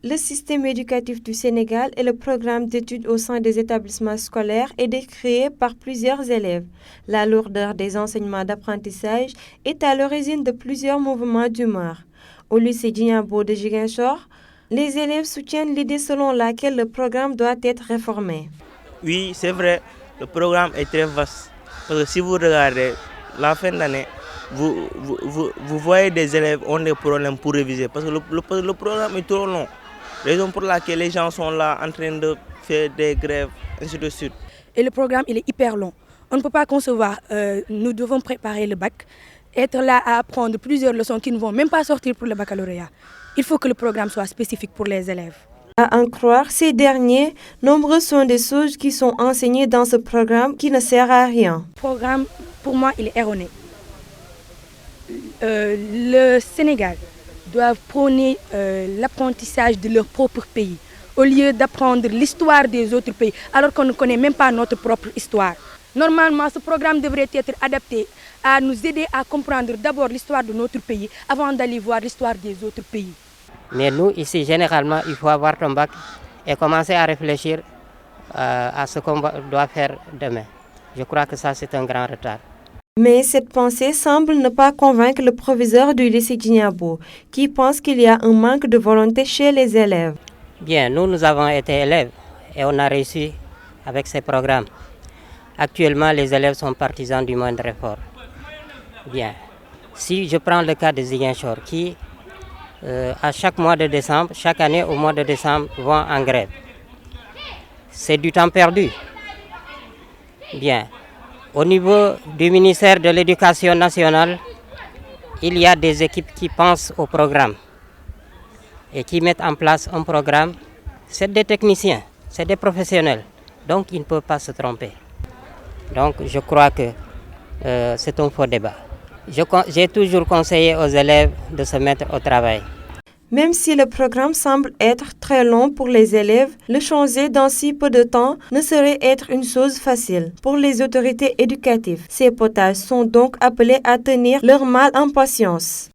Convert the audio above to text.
Le système éducatif du Sénégal et le programme d'études au sein des établissements scolaires est décrié par plusieurs élèves. La lourdeur des enseignements d'apprentissage est à l'origine de plusieurs mouvements d'humeur. Au lycée Djignabo de Ziguinchor, les élèves soutiennent l'idée selon laquelle le programme doit être réformé. Oui, c'est vrai, le programme est très vaste. Parce que si vous regardez la fin d'année, vous voyez des élèves ont des problèmes pour réviser parce que le programme est trop long. Raison pour laquelle les gens sont là en train de faire des grèves, ainsi de suite. Et le programme, il est hyper long. On ne peut pas concevoir, nous devons préparer le bac, être là à apprendre plusieurs leçons qui ne vont même pas sortir pour le baccalauréat. Il faut que le programme soit spécifique pour les élèves. À en croire ces derniers, nombreuses sont des choses qui sont enseignées dans ce programme qui ne sert à rien. Le programme, pour moi, il est erroné. Le Sénégal doit prôner l'apprentissage de leur propre pays au lieu d'apprendre l'histoire des autres pays alors qu'on ne connaît même pas notre propre histoire. Normalement, ce programme devrait être adapté à nous aider à comprendre d'abord l'histoire de notre pays avant d'aller voir l'histoire des autres pays. Mais nous, ici, généralement, il faut avoir ton bac et commencer à réfléchir à ce qu'on doit faire demain. Je crois que ça, c'est un grand retard. Mais cette pensée semble ne pas convaincre le proviseur du lycée Djignabo, qui pense qu'il y a un manque de volonté chez les élèves. Bien, nous avons été élèves et on a réussi avec ces programmes. Actuellement, les élèves sont partisans du moindre effort. Bien, si je prends le cas de Ziguinchor, qui, à chaque mois de décembre, chaque année au mois de décembre, vont en grève. C'est du temps perdu. Bien. Au niveau du ministère de l'Éducation nationale, il y a des équipes qui pensent au programme et qui mettent en place un programme. C'est des techniciens, c'est des professionnels, donc ils ne peuvent pas se tromper. Donc je crois que c'est un faux débat. J'ai toujours conseillé aux élèves de se mettre au travail. Même si le programme semble être très long pour les élèves, le changer dans si peu de temps ne saurait être une chose facile. Pour les autorités éducatives, ces potages sont donc appelés à tenir leur mal en patience.